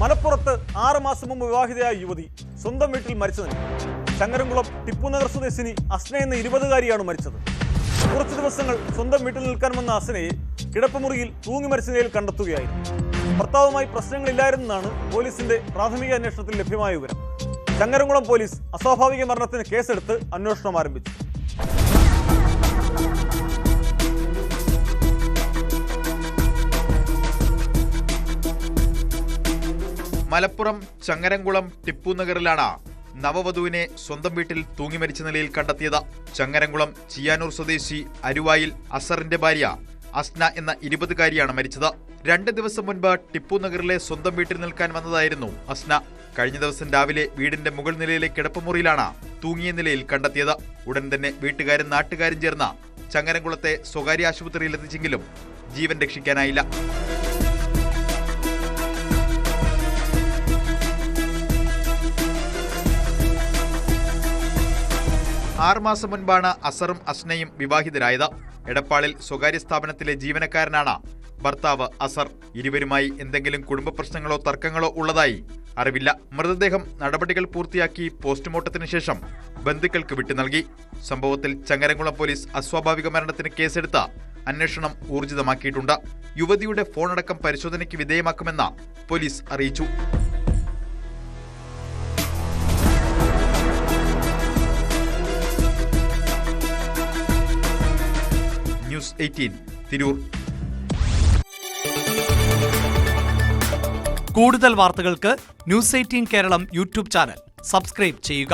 മലപ്പുറത്ത് 6 മാസം മുമ്പ് വിവാഹിതയായ യുവതി സ്വന്തം വീട്ടിൽ മരിച്ചു നിന്നു. ചങ്ങരംകുളം ടിപ്പുനഗർ സ്വദേശിനി അസ്ന എന്ന 20-കാരിയാണ് മരിച്ചത്. കുറച്ചു ദിവസങ്ങൾ സ്വന്തം വീട്ടിൽ നിൽക്കാൻ വന്ന അസ്നയെ കിടപ്പുമുറിയിൽ തൂങ്ങി മരിച്ച നിലയിൽ കണ്ടെത്തുകയായിരുന്നു. ഭർത്താവുമായി പ്രശ്നങ്ങളില്ലായിരുന്നെന്നാണ് പോലീസിന്റെ പ്രാഥമിക അന്വേഷണത്തിൽ ലഭ്യമായ വിവരം. ചങ്ങരംകുളം പോലീസ് അസ്വാഭാവിക മരണത്തിന് കേസെടുത്ത് അന്വേഷണം ആരംഭിച്ചു. മലപ്പുറം ചങ്ങരംകുളം ടിപ്പുനഗറിലാണ് നവവധുവിനെ സ്വന്തം വീട്ടിൽ തൂങ്ങി മരിച്ച നിലയിൽ കണ്ടെത്തിയത്. ചങ്ങരംകുളം ചിയാനൂർ സ്വദേശി അരുവായിൽ അസറിന്റെ ഭാര്യ അസ്ന എന്ന 20-കാരിയാണ് മരിച്ചത്. 2 ദിവസം മുൻപ് ടിപ്പുനഗറിലെ സ്വന്തം വീട്ടിൽ നിൽക്കാൻ വന്നതായിരുന്നു അസ്ന. കഴിഞ്ഞ ദിവസം രാവിലെ വീടിന്റെ മുകൾ നിലയിലെ കിടപ്പുമുറിയിലാണ് തൂങ്ങിയ നിലയിൽ കണ്ടെത്തിയത്. ഉടൻ തന്നെ വീട്ടുകാരും നാട്ടുകാരും ചേർന്ന് ചങ്ങരംകുളത്തെ സ്വകാര്യ ആശുപത്രിയിൽ എത്തിച്ചെങ്കിലും ജീവൻ രക്ഷിക്കാനായില്ല. ആറ് മാസം മുൻപാണ് അസറും അസ്നയും വിവാഹിതരായത്. എടപ്പാളിൽ സ്വകാര്യ സ്ഥാപനത്തിലെ ജീവനക്കാരനാണ് ഭർത്താവ് അസർ. ഇരുവരുമായി എന്തെങ്കിലും കുടുംബ പ്രശ്നങ്ങളോ തർക്കങ്ങളോ ഉള്ളതായി അറിവില്ല. മൃതദേഹം നടപടികൾ പൂർത്തിയാക്കി പോസ്റ്റ്മോർട്ടത്തിന് ശേഷം ബന്ധുക്കൾക്ക് വിട്ടു നൽകി. സംഭവത്തിൽ ചങ്ങരംകുളം പോലീസ് അസ്വാഭാവിക മരണത്തിന് കേസെടുത്ത് അന്വേഷണം ഊർജിതമാക്കിയിട്ടുണ്ട്. യുവതിയുടെ ഫോണടക്കം പരിശോധനയ്ക്ക് വിധേയമാക്കുമെന്ന് പോലീസ് അറിയിച്ചു. ന്യൂസ് 18 തിരൂർ. കൂടുതൽ വാർത്തകൾക്ക് news 18 Keralam YouTube channel subscribe ചെയ്യുക.